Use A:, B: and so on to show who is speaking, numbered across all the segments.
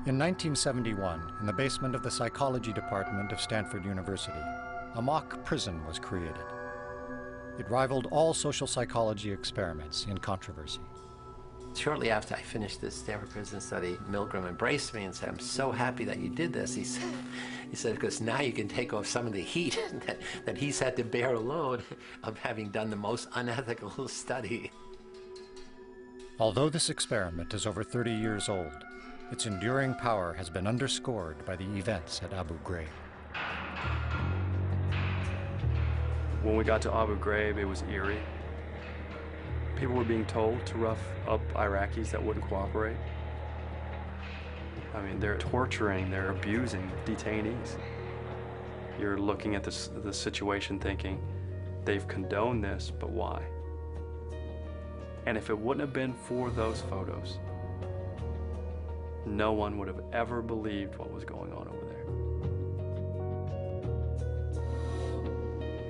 A: In 1971, in the basement of the psychology department of Stanford University, a mock prison was created. It rivaled all social psychology experiments in controversy.
B: Shortly after I finished this Stanford prison study, Milgram embraced me and said, "I'm so happy that you did this." He said, because now you can take off some of the heat that he's had to bear alone of having done the most unethical study.
A: Although this experiment is over 30 years old, its enduring power has been underscored by the events at Abu Ghraib.
C: When we got to Abu Ghraib, it was eerie. People were being told to rough up Iraqis that wouldn't cooperate. I mean, they're torturing, they're abusing detainees. You're looking at the situation thinking, they've condoned this, but why? And if it wouldn't have been for those photos, no one would have ever believed what was going on over there.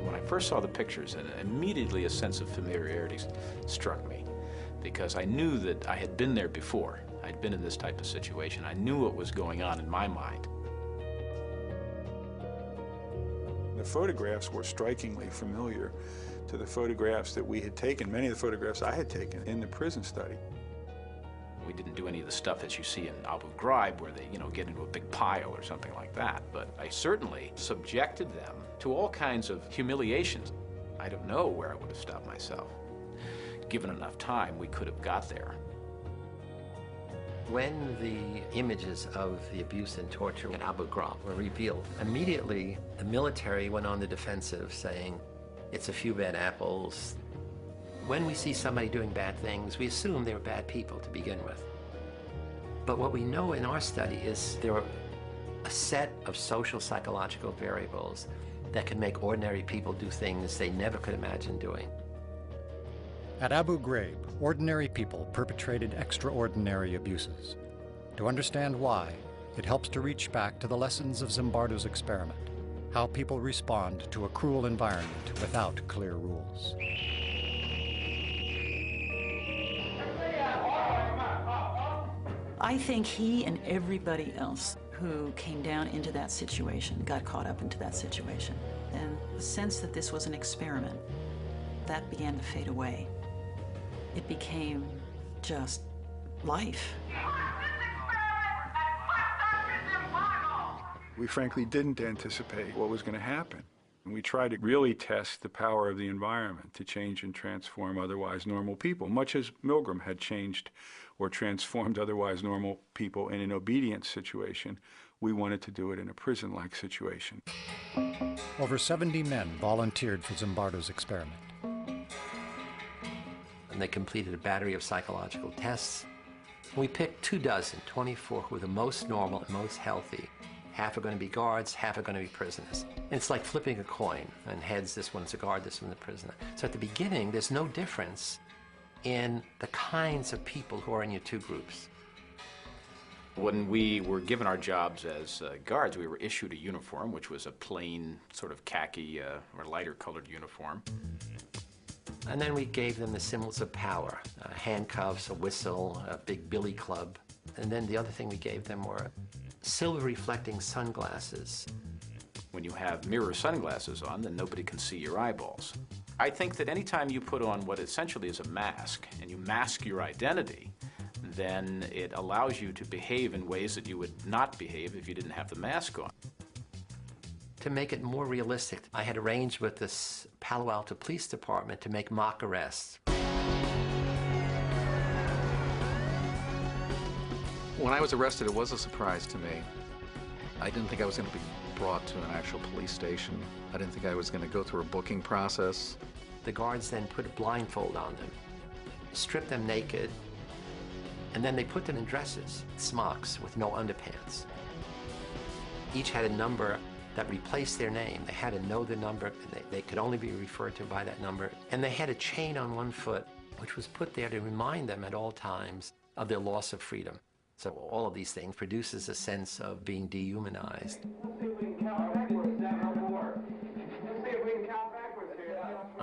D: When I first saw the pictures, immediately a sense of familiarity struck me, because I knew that I had been there before. I'd been in this type of situation. I knew what was going on in my mind.
E: The photographs were strikingly familiar to the photographs that we had taken, many of the photographs I had taken in the prison study.
D: We didn't do any of the stuff that you see in Abu Ghraib where they, get into a big pile or something like that. But I certainly subjected them to all kinds of humiliations. I don't know where I would have stopped myself. Given enough time, we could have got there.
B: When the images of the abuse and torture at Abu Ghraib were revealed, immediately the military went on the defensive, saying, it's a few bad apples. When we see somebody doing bad things, we assume they're bad people to begin with. But what we know in our study is there are a set of social psychological variables that can make ordinary people do things they never could imagine doing.
A: At Abu Ghraib, ordinary people perpetrated extraordinary abuses. To understand why, it helps to reach back to the lessons of Zimbardo's experiment, how people respond to a cruel environment without clear rules.
F: I think he and everybody else who came down into that situation got caught up into that situation. And the sense that this was an experiment, that began to fade away. It became just life.
E: We frankly didn't anticipate what was going to happen. And we tried to really test the power of the environment to change and transform otherwise normal people, much as Milgram had changed or transformed otherwise normal people in an obedience situation. We wanted to do it in a prison-like situation.
A: Over 70 men volunteered for Zimbardo's experiment.
B: And they completed a battery of psychological tests. We picked 24 who were the most normal and most healthy. Half are going to be guards, half are going to be prisoners. And it's like flipping a coin, and heads, this one's a guard, this one's a prisoner. So at the beginning, there's no difference in the kinds of people who are in your two groups.
D: When we were given our jobs as guards, we were issued a uniform, which was a plain sort of khaki or lighter colored uniform.
B: And then we gave them the symbols of power, handcuffs, a whistle, a big billy club. And then the other thing we gave them were silver-reflecting sunglasses.
D: When you have mirror sunglasses on, then nobody can see your eyeballs. I think that anytime you put on what essentially is a mask, and you mask your identity, then it allows you to behave in ways that you would not behave if you didn't have the mask on.
B: To make it more realistic, I had arranged with this Palo Alto Police Department to make mock arrests.
G: When I was arrested, it was a surprise to me. I didn't think I was going to be brought to an actual police station. I didn't think I was going to go through a booking process.
B: The guards then put a blindfold on them, stripped them naked, and then they put them in dresses, smocks with no underpants. Each had a number that replaced their name. They had to know the number, and they could only be referred to by that number. And they had a chain on one foot, which was put there to remind them at all times of their loss of freedom. So all of these things produces a sense of being dehumanized.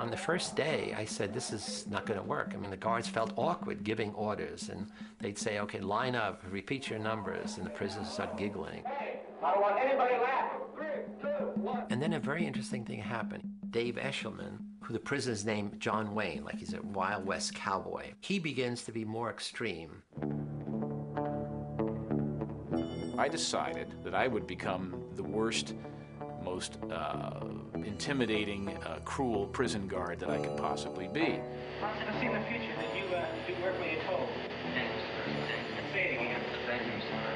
B: On the first day, I said, this is not going to work. I mean, the guards felt awkward giving orders, and they'd say, okay, line up, repeat your numbers, and the prisoners start giggling.
H: Hey, I don't want anybody laughing. 3, 2, 1.
B: And then a very interesting thing happened. Dave Eshelman, who the prisoners named John Wayne, like he's a Wild West cowboy, he begins to be more extreme.
D: I decided that I would become the worst, most intimidating, cruel prison guard that I could possibly be.
H: I see in the future that you do work when you're told. Say it again.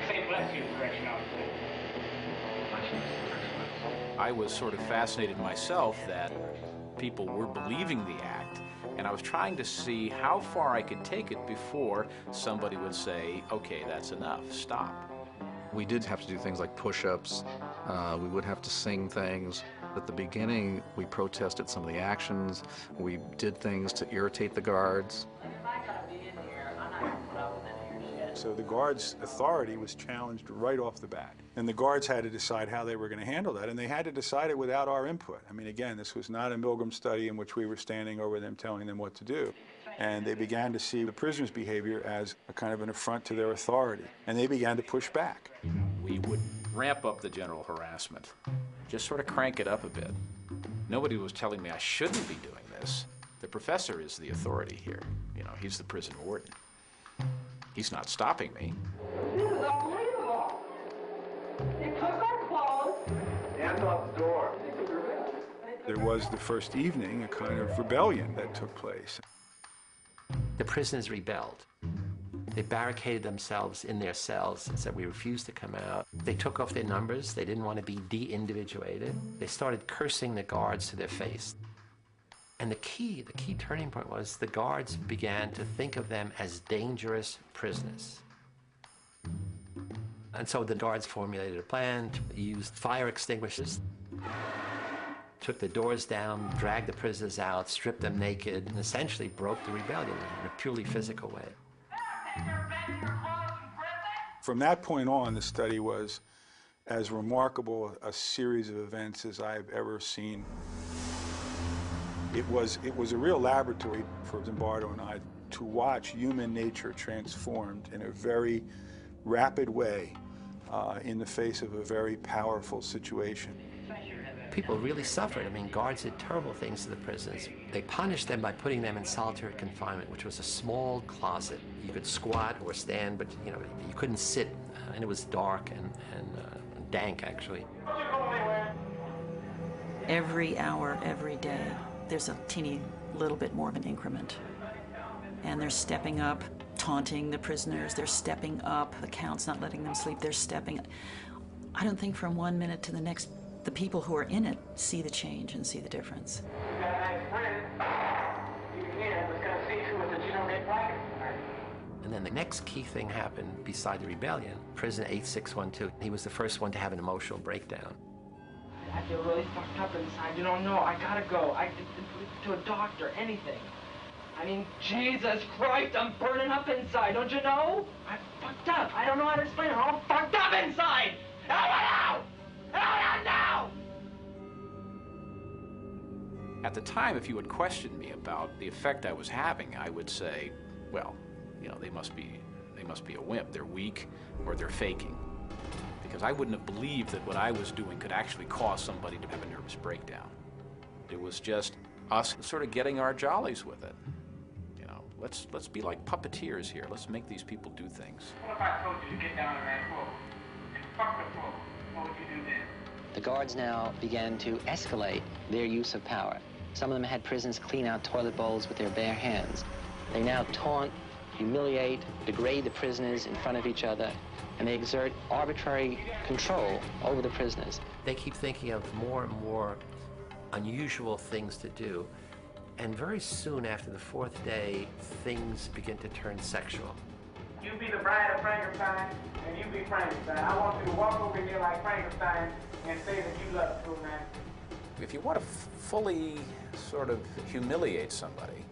H: Say bless you, correctional officer.
D: I was sort of fascinated myself that people were believing the act, and I was trying to see how far I could take it before somebody would say, okay, that's enough, stop.
G: We did have to do things like push-ups. We would have to sing things. At the beginning, we protested some of the actions. We did things to irritate the guards.
E: So the guards' authority was challenged right off the bat. And the guards had to decide how they were going to handle that, and they had to decide it without our input. I mean, again, this was not a Milgram study in which we were standing over them telling them what to do. And they began to see the prisoners' behavior as a kind of an affront to their authority, and they began to push back.
D: We would ramp up the general harassment, just sort of crank it up a bit. Nobody was telling me I shouldn't be doing this. The professor is the authority here. You know, he's the prison warden. He's not stopping me.
H: This is unbelievable. They took our clothes. Hands off the door.
E: There was the first evening a kind of rebellion that took place.
B: The prisoners rebelled. They barricaded themselves in their cells and said, we refuse to come out. They took off their numbers. They didn't want to be de-individuated. They started cursing the guards to their face. And the key turning point was the guards began to think of them as dangerous prisoners. And so the guards formulated a plan to use fire extinguishers, took the doors down, dragged the prisoners out, stripped them naked, and essentially broke the rebellion in a purely physical way.
E: From that point on, the study was as remarkable a series of events as I've ever seen. It was a real laboratory for Zimbardo and I to watch human nature transformed in a very rapid way in the face of a very powerful situation.
B: People really suffered. I mean, guards did terrible things to the prisoners. They punished them by putting them in solitary confinement, which was a small closet. You could squat or stand, but you couldn't sit, and it was dark and dank, actually.
F: Every hour, every day, there's a teeny little bit more of an increment. And they're stepping up, taunting the prisoners. They're stepping up. The count's not letting them sleep. They're stepping up. I don't think from 1 minute to the next, the people who are in it see the change and see the difference.
H: You got a nice friend. You can was going to see to it that you don't get black.
B: And then the next key thing happened beside the rebellion. Prisoner 8612, he was the first one to have an emotional breakdown.
I: I feel really fucked up inside. You don't know. I gotta go. To a doctor, anything. I mean, Jesus Christ, I'm burning up inside. Don't you know? I'm fucked up. I don't know how to explain it. I'm all fucked up inside. Help now!
D: At the time, if you had questioned me about the effect I was having, I would say, well, they must be a wimp. They're weak, or they're faking. Because I wouldn't have believed that what I was doing could actually cause somebody to have a nervous breakdown. It was just us sort of getting our jollies with it. Let's be like puppeteers here. Let's make these people do things.
H: What if I told you to get down on that floor and fuck the floor? What would you do then?
J: The guards now began to escalate their use of power. Some of them had prisoners clean out toilet bowls with their bare hands. They now taunt, humiliate, degrade the prisoners in front of each other, and they exert arbitrary control over the prisoners.
B: They keep thinking of more and more unusual things to do. And very soon after the fourth day, things begin to turn sexual.
H: You be the bride of Frankenstein, and you be Frankenstein. I want you to walk over here like Frankenstein and say that you love the true man.
D: If you want to fully sort of humiliate somebody,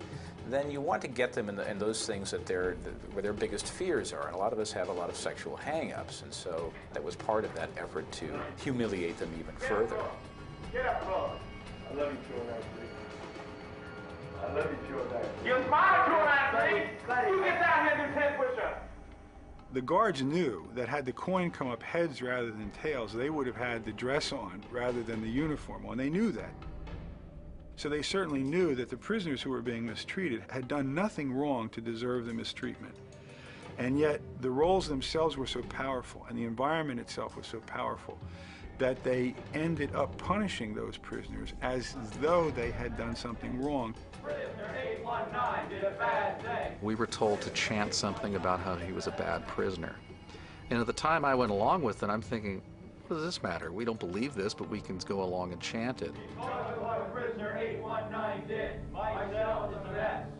D: then you want to get them in those things where their biggest fears are. And a lot of us have a lot of sexual hang-ups, and so that was part of that effort to humiliate them even further.
H: Get up, Lord. I love you, true man. I love you, Pure Diet. You're my Pure Diet, you get down here and do 10 push-ups.
E: The guards knew that had the coin come up heads rather than tails, they would have had the dress on rather than the uniform on. They knew that. So they certainly knew that the prisoners who were being mistreated had done nothing wrong to deserve the mistreatment. And yet the roles themselves were so powerful and the environment itself was so powerful that they ended up punishing those prisoners as though they had done something wrong.
H: Prisoner 819 did a bad thing.
G: We were told to chant something about how he was a bad prisoner. And at the time I went along with it, I'm thinking, what does this matter? We don't believe this, but we can go along and chant it.
H: Because of what prisoner 819 did, myself is the best.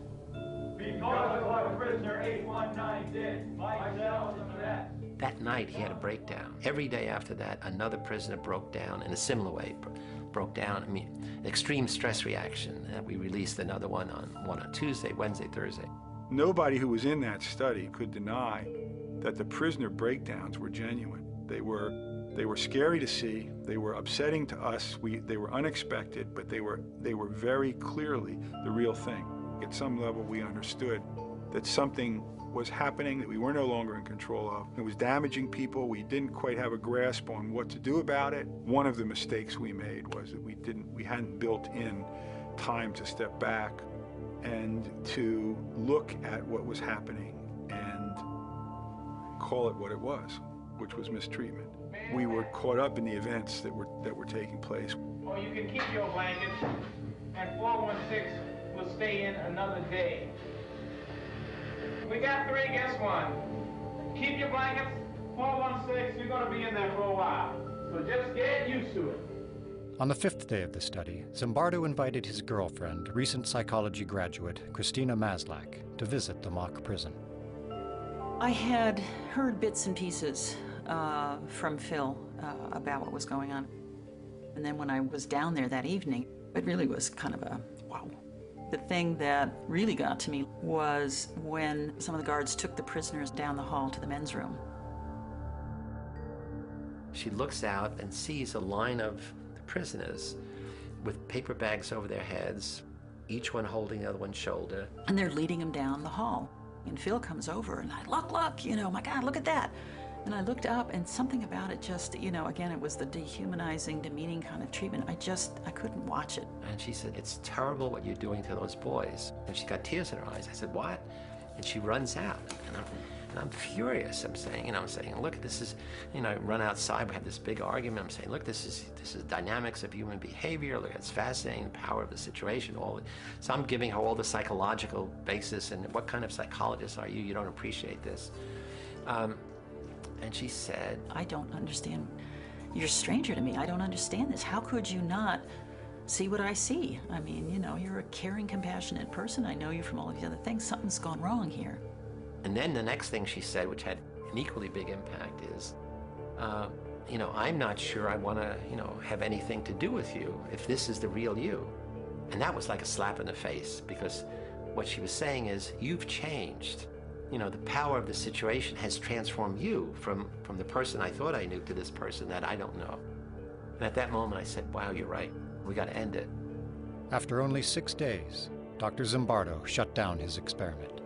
H: Because of what prisoner 819 did, myself is the best.
B: That night, he had a breakdown. Every day after that, another prisoner broke down in a similar way. Broke down, I mean, extreme stress reaction. We released another one on Tuesday, Wednesday, Thursday.
E: Nobody who was in that study could deny that the prisoner breakdowns were genuine. They were scary to see. They were upsetting to us. They were unexpected, but they were very clearly the real thing. At some level, we understood that something was happening that we were no longer in control of. It was damaging people. We didn't quite have a grasp on what to do about it. One of the mistakes we made was that we hadn't built in time to step back and to look at what was happening and call it what it was, which was mistreatment. We were caught up in the events that were taking place.
H: Or you can keep your blankets, and 416 will stay in another day. We got 3 against 1. Keep your blankets, 416, you're going to be in there for a while. So just get used to it.
A: On the 5th day of the study, Zimbardo invited his girlfriend, recent psychology graduate Christina Maslach, to visit the mock prison.
F: I had heard bits and pieces from Phil about what was going on. And then when I was down there that evening, it really was kind of a wow. The thing that really got to me was when some of the guards took the prisoners down the hall to the men's room.
B: She looks out and sees a line of the prisoners with paper bags over their heads, each one holding the other one's shoulder.
F: And they're leading them down the hall. And Phil comes over and look, you know, my God, look at that. And I looked up and something about it just, you know, again, it was the dehumanizing, demeaning kind of treatment. I couldn't watch it.
B: And she said, it's terrible what you're doing to those boys. And she got tears in her eyes. I said, what? And she runs out. And I'm furious. I'm saying, look, this is, I run outside, we have this big argument. I'm saying, look, this is dynamics of human behavior. Look, it's fascinating, the power of the situation. So I'm giving her all the psychological basis, and what kind of psychologist are you? You don't appreciate this. And she said,
F: I don't understand. You're a stranger to me. I don't understand this. How could you not see what I see? I mean, you're a caring, compassionate person. I know you from all of these other things. Something's gone wrong here.
B: And then the next thing she said, which had an equally big impact, is, I'm not sure I want to, have anything to do with you if this is the real you. And that was like a slap in the face, because what she was saying is, you've changed. The power of the situation has transformed you from the person I thought I knew to this person that I don't know. And at that moment I said, wow, you're right. We got to end it.
A: After only 6 days, Dr. Zimbardo shut down his experiment.